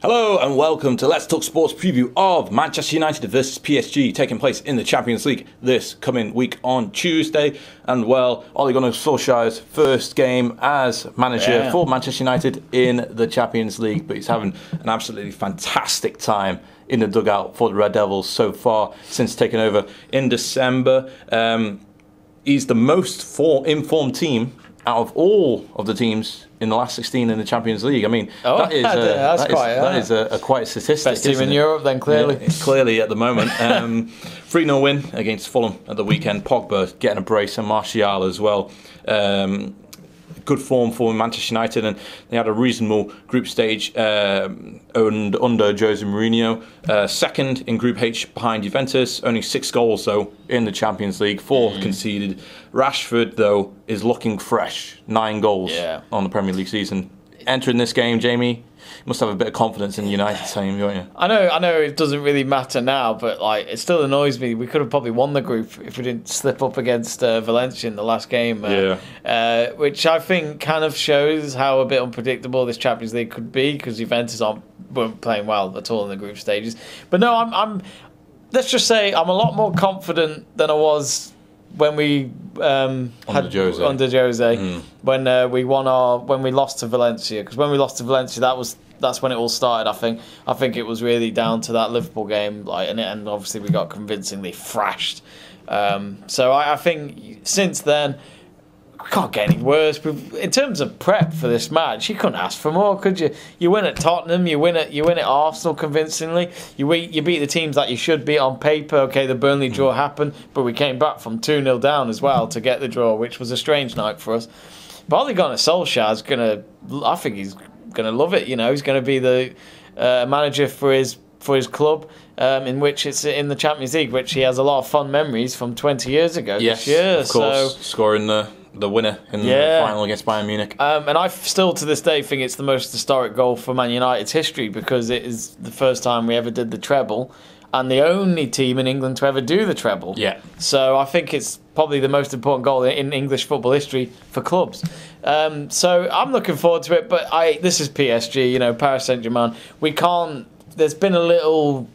Hello and welcome to Let's Talk Sports preview of Manchester United versus PSG taking place in the Champions League this coming week on Tuesday. And well, Ole Gunnar Solskjaer's first game as manager for Manchester United in the Champions League, but he's having an absolutely fantastic time in the dugout for the Red Devils so far since taking over in December. He's the most informed team out of all of the teams in the last 16 in the Champions League. I mean, that is quite a statistic. Best team in Europe, then, clearly. Yeah, clearly at the moment. 3-0 win against Fulham at the weekend. Pogba getting a brace and Martial as well. Good form for Manchester United, and they had a reasonable group stage under Jose Mourinho. Second in Group H behind Juventus, only 6 goals though in the Champions League, 4 conceded. Rashford though is looking fresh, 9 goals on the Premier League season. Entering this game, Jamie, you must have a bit of confidence in the United team, don't you? I know it doesn't really matter now, but it still annoys me. We could have probably won the group if we didn't slip up against Valencia in the last game, which I think kind of shows how a bit unpredictable this Champions League could be, because Juventus weren't playing well at all in the group stages. But no, I'm let's just say I'm a lot more confident than I was when we under Jose when we lost to Valencia, because when we lost to Valencia that's when it all started. I think it was really down to that Liverpool game, and obviously we got convincingly thrashed. So I think since then we can't get any worse. In terms of prep for this match, you couldn't ask for more, could you? You win at Tottenham, you win at Arsenal convincingly. You beat the teams that you should beat on paper. Okay, the Burnley draw happened, but we came back from 2-0 down as well to get the draw, which was a strange night for us. But Ole Gunnar Solskjaer's I think he's gonna love it. You know, he's gonna be the manager for his club, in which it's in the Champions League, which he has a lot of fond memories from 20 years ago. Yes, this year. Of course, scoring the winner in the final against Bayern Munich. And I still to this day think it's the most historic goal for Man United's history, because it is the first time we ever did the treble and the only team in England to ever do the treble. Yeah. So I think it's probably the most important goal in English football history for clubs. So I'm looking forward to it, but this is PSG, Paris Saint-Germain. There's been a little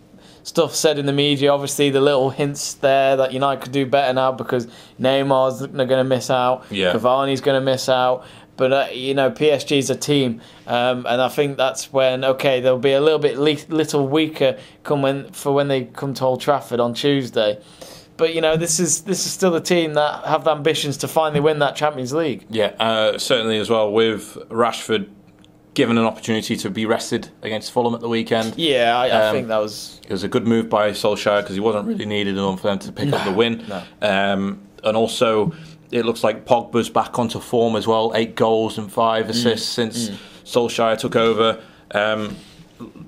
stuff said in the media, obviously the little hints there that United could do better now because Neymar's going to miss out, Cavani's going to miss out, but PSG's a team, and I think that's when they'll be a little bit little weaker when they come to Old Trafford on Tuesday. But this is still a team that have the ambitions to finally win that Champions League. Yeah, certainly as well, with Rashford given an opportunity to be rested against Fulham at the weekend. Yeah, I think that was... It was a good move by Solskjaer because he wasn't really needed enough for them to pick up the win. No. And also, it looks like Pogba's back onto form as well. 8 goals and 5 assists since Solskjaer took over.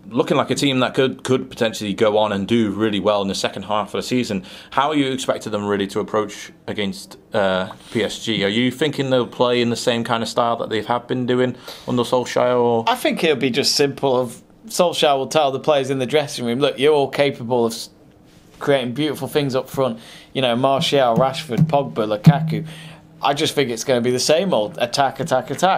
Looking like a team that could potentially go on and do really well in the second half of the season. How are you expecting them really to approach against PSG? Are you thinking they'll play in the same kind of style that they have been doing under Solskjaer? Or? I think it'll be just simple. Solskjaer will tell the players in the dressing room, look, you're all capable of creating beautiful things up front. Martial, Rashford, Pogba, Lukaku. I just think it's going to be the same old attack,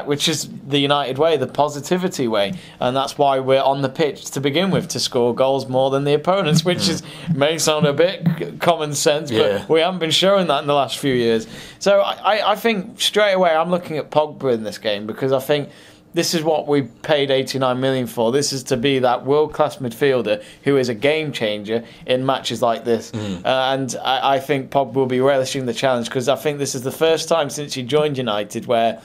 which is the United way, the positivity way. And that's why we're on the pitch to begin with, to score goals more than the opponents, which may sound a bit common sense, but we haven't been showing that in the last few years. So I think straight away I'm looking at Pogba in this game, because I think this is what we paid 89 million for. This is to be that world-class midfielder who is a game changer in matches like this. And I think Pogba will be relishing the challenge, because I think this is the first time since he joined United where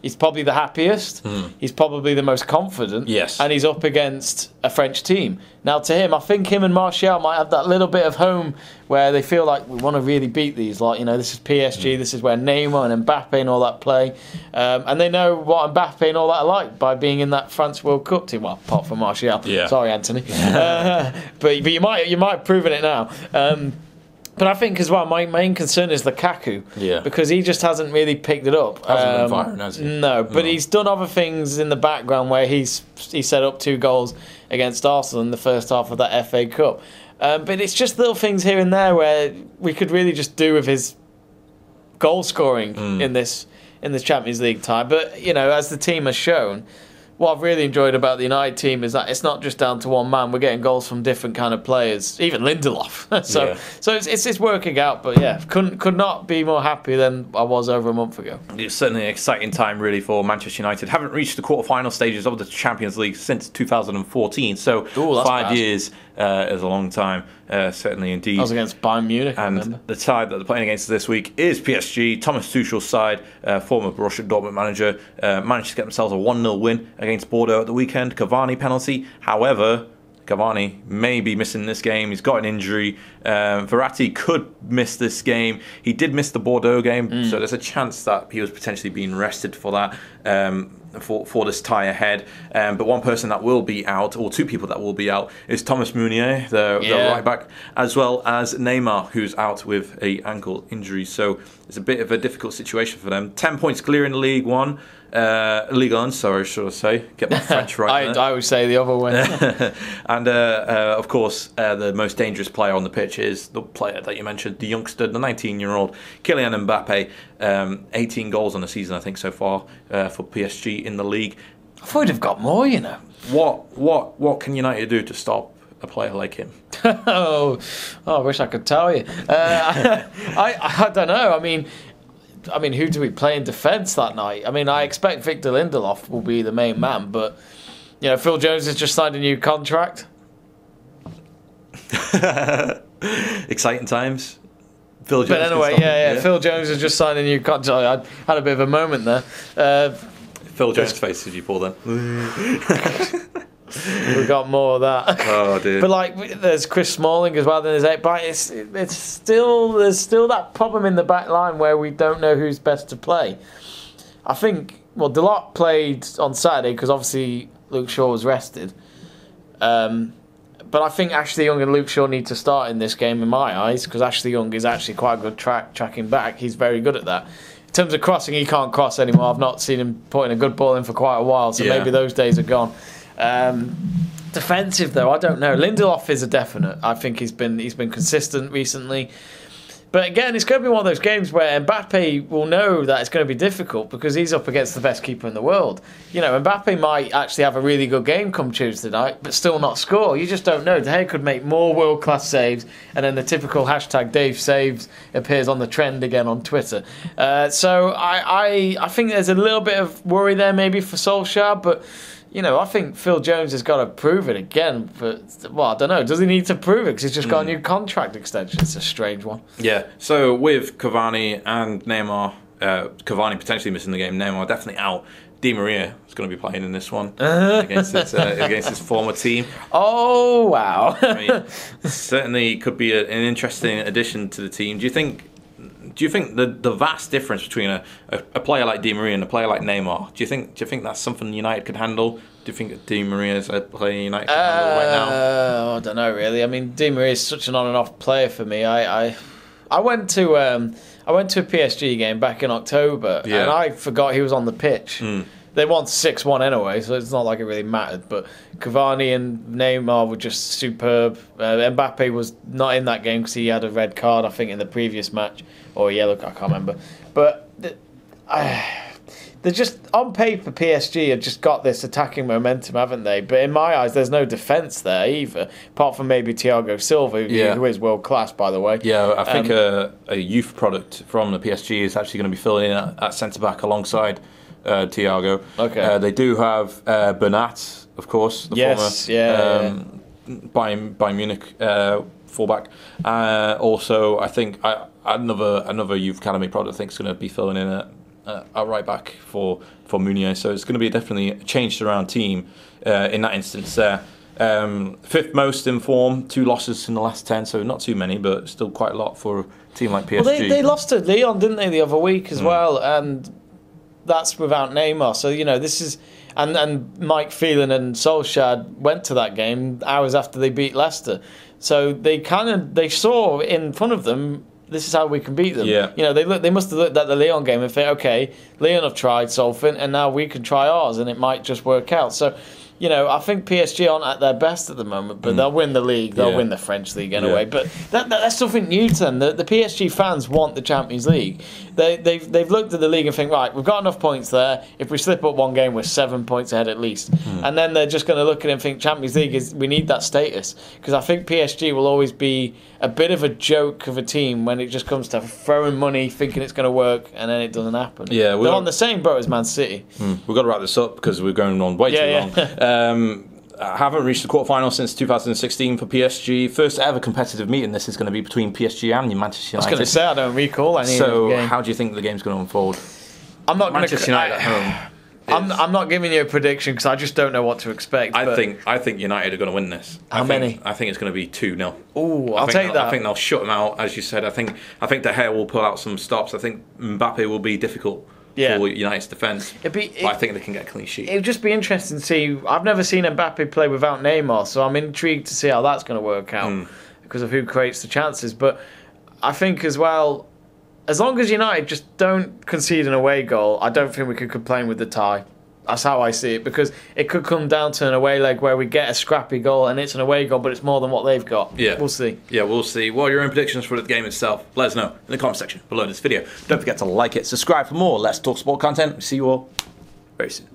he's probably the happiest, he's probably the most confident, and he's up against a French team. Now, to him, I think him and Martial might have that little bit of home where they feel like we want to really beat these. This is PSG, this is where Neymar and Mbappe and all that play. And they know what Mbappe and all that are like by being in that France World Cup team. Well, apart from Martial. Yeah. Sorry, Anthony. But you might have proven it now. But I think as well, my main concern is Lukaku, because he just hasn't really picked it up. Hasn't been firing, has he? No, but he's done other things in the background where he set up 2 goals against Arsenal in the first half of that FA Cup. But it's just little things here and there where we could really just do with his goal scoring in this Champions League time. But as the team has shown, what I've really enjoyed about the United team is that it's not just down to one man. We're getting goals from different kind of players, even Lindelof. So it's working out. But yeah, could not be more happy than I was over a month ago. It's certainly an exciting time really for Manchester United. Haven't reached the quarter-final stages of the Champions League since 2014. So 5 years is a long time, certainly indeed. I was against Bayern Munich. And the side that they're playing against this week is PSG. Thomas Tuchel's side, former Borussia Dortmund manager, managed to get themselves a 1-0 win against Bordeaux at the weekend. Cavani penalty. However, Cavani may be missing this game. He's got an injury. Verratti could miss this game. He did miss the Bordeaux game, so there's a chance that he was potentially being rested for that. For this tie ahead. But one person that will be out, or two people that will be out, is Thomas Meunier, the right back, as well as Neymar, who's out with a ankle injury. So it's a bit of a difficult situation for them. 10 points clear in League One. Ligue 1, sorry, should I say. Get my French right. I would say the other way. And of course, the most dangerous player on the pitch is the player that you mentioned, the youngster, the 19-year-old Kylian Mbappe. 18 goals on the season, I think, so far for PSG in the league. I thought he'd have got more, you know. What can United do to stop a player like him? I wish I could tell you. I don't know. I mean, who do we play in defence that night? I mean, I expect Victor Lindelof will be the main man, but you know, Phil Jones has just signed a new contract. Exciting times. Phil Jones. But anyway, Phil Jones has just signed a new contract. I had a bit of a moment there. Phil Jones' face as you pull them. We've got more of that. Oh dear. But like, there's Chris Smalling as well. Then there's there's still that problem in the back line where we don't know who's best to play. I think Delort played on Saturday because obviously Luke Shaw was rested. But I think Ashley Young and Luke Shaw need to start in this game in my eyes because Ashley Young is actually quite a good tracking back. He's very good at that. In terms of crossing, he can't cross anymore. I've not seen him putting a good ball in for quite a while, so maybe those days are gone. Defensive though, I don't know. Lindelof is a definite. I think he's been consistent recently. But again, it's going to be one of those games where Mbappe will know that it's going to be difficult because he's up against the best keeper in the world. You know, Mbappe might actually have a really good game come Tuesday night, but still not score. You just don't know. De Gea could make more world-class saves, and then the typical hashtag Dave Saves appears on the trend again on Twitter. So I think there's a little bit of worry there maybe for Solskjaer, but you know, I think Phil Jones has got to prove it again. But, I don't know. Does he need to prove it? Because he's just got a new contract extension. It's a strange one. Yeah. So with Cavani and Neymar, Cavani potentially missing the game, Neymar definitely out. Di Maria is going to be playing in this one against his former team. Oh, wow. I mean, certainly could be an interesting addition to the team. Do you think the vast difference between a player like Di Maria and a player like Neymar, do you think that's something United could handle? Do you think Di Maria is a player United can handle right now? I don't know really. I mean, Di Maria is such an on and off player for me. I went to a PSG game back in October and I forgot he was on the pitch. They won 6-1 anyway, so it's not like it really mattered. But Cavani and Neymar were just superb. Mbappe was not in that game because he had a red card, I think, in the previous match. Or a yellow card, I can't remember. But they're just, on paper, PSG have just got this attacking momentum, haven't they? But in my eyes, there's no defence there either, apart from maybe Thiago Silva, who is world-class, by the way. Yeah, I think a youth product from the PSG is actually going to be filling in at centre-back alongside Thiago. Okay. They do have Bernat, of course, the former Bayern Munich fullback. Also, I think another youth academy product I think is going to be filling in at right back for Meunier. So it's going to be definitely a changed around team in that instance there. Fifth most in form, 2 losses in the last 10, so not too many, but still quite a lot for a team like PSG. Well, they lost to Lyon, didn't they, the other week as well, and that's without Neymar. So, you know, this is... And Mike Phelan and Solskjaer went to that game hours after they beat Leicester. So they saw in front of them, this is how we can beat them. Yeah. You know, they must have looked at the Lyon game and think, okay, Lyon have tried something, and now we can try ours, and it might just work out. So, you know, I think PSG aren't at their best at the moment, but they'll win the league. They'll win the French league anyway. But that's something new to them. The PSG fans want the Champions League. They've looked at the league and think, right, we've got enough points there. If we slip up one game, we're 7 points ahead at least. And then they're just going to look at it and think Champions League we need that status, because I think PSG will always be a bit of a joke of a team when it just comes to throwing money, thinking it's going to work, and then it doesn't happen. Yeah, they're on the same boat as Man City. We've got to wrap this up because we're going on way too long. I haven't reached the quarterfinal since 2016 for PSG. First ever competitive meeting. This is going to be between PSG and Manchester United. I was going to say, I don't recall any. So, how do you think the game's going to unfold? I'm not going to. Manchester United at home. I'm not giving you a prediction because I just don't know what to expect. I think United are going to win this. How many? I think it's going to be 2-0. Oh, I'll take that. I think they'll shut them out, as you said. I think De Gea will pull out some stops. I think Mbappe will be difficult for United's defence. But I think they can get a clean sheet. It would just be interesting to see. I've never seen Mbappe play without Neymar, so I'm intrigued to see how that's going to work out because of who creates the chances. But I think as well, as long as United just don't concede an away goal, I don't think we could complain with the tie. That's how I see it, because it could come down to an away leg where we get a scrappy goal and it's an away goal, but it's more than what they've got. Yeah. We'll see. Yeah, we'll see. What are your own predictions for the game itself? Let us know in the comment section below this video. Don't forget to like it, subscribe for more Let's Talk Sport content. See you all very soon.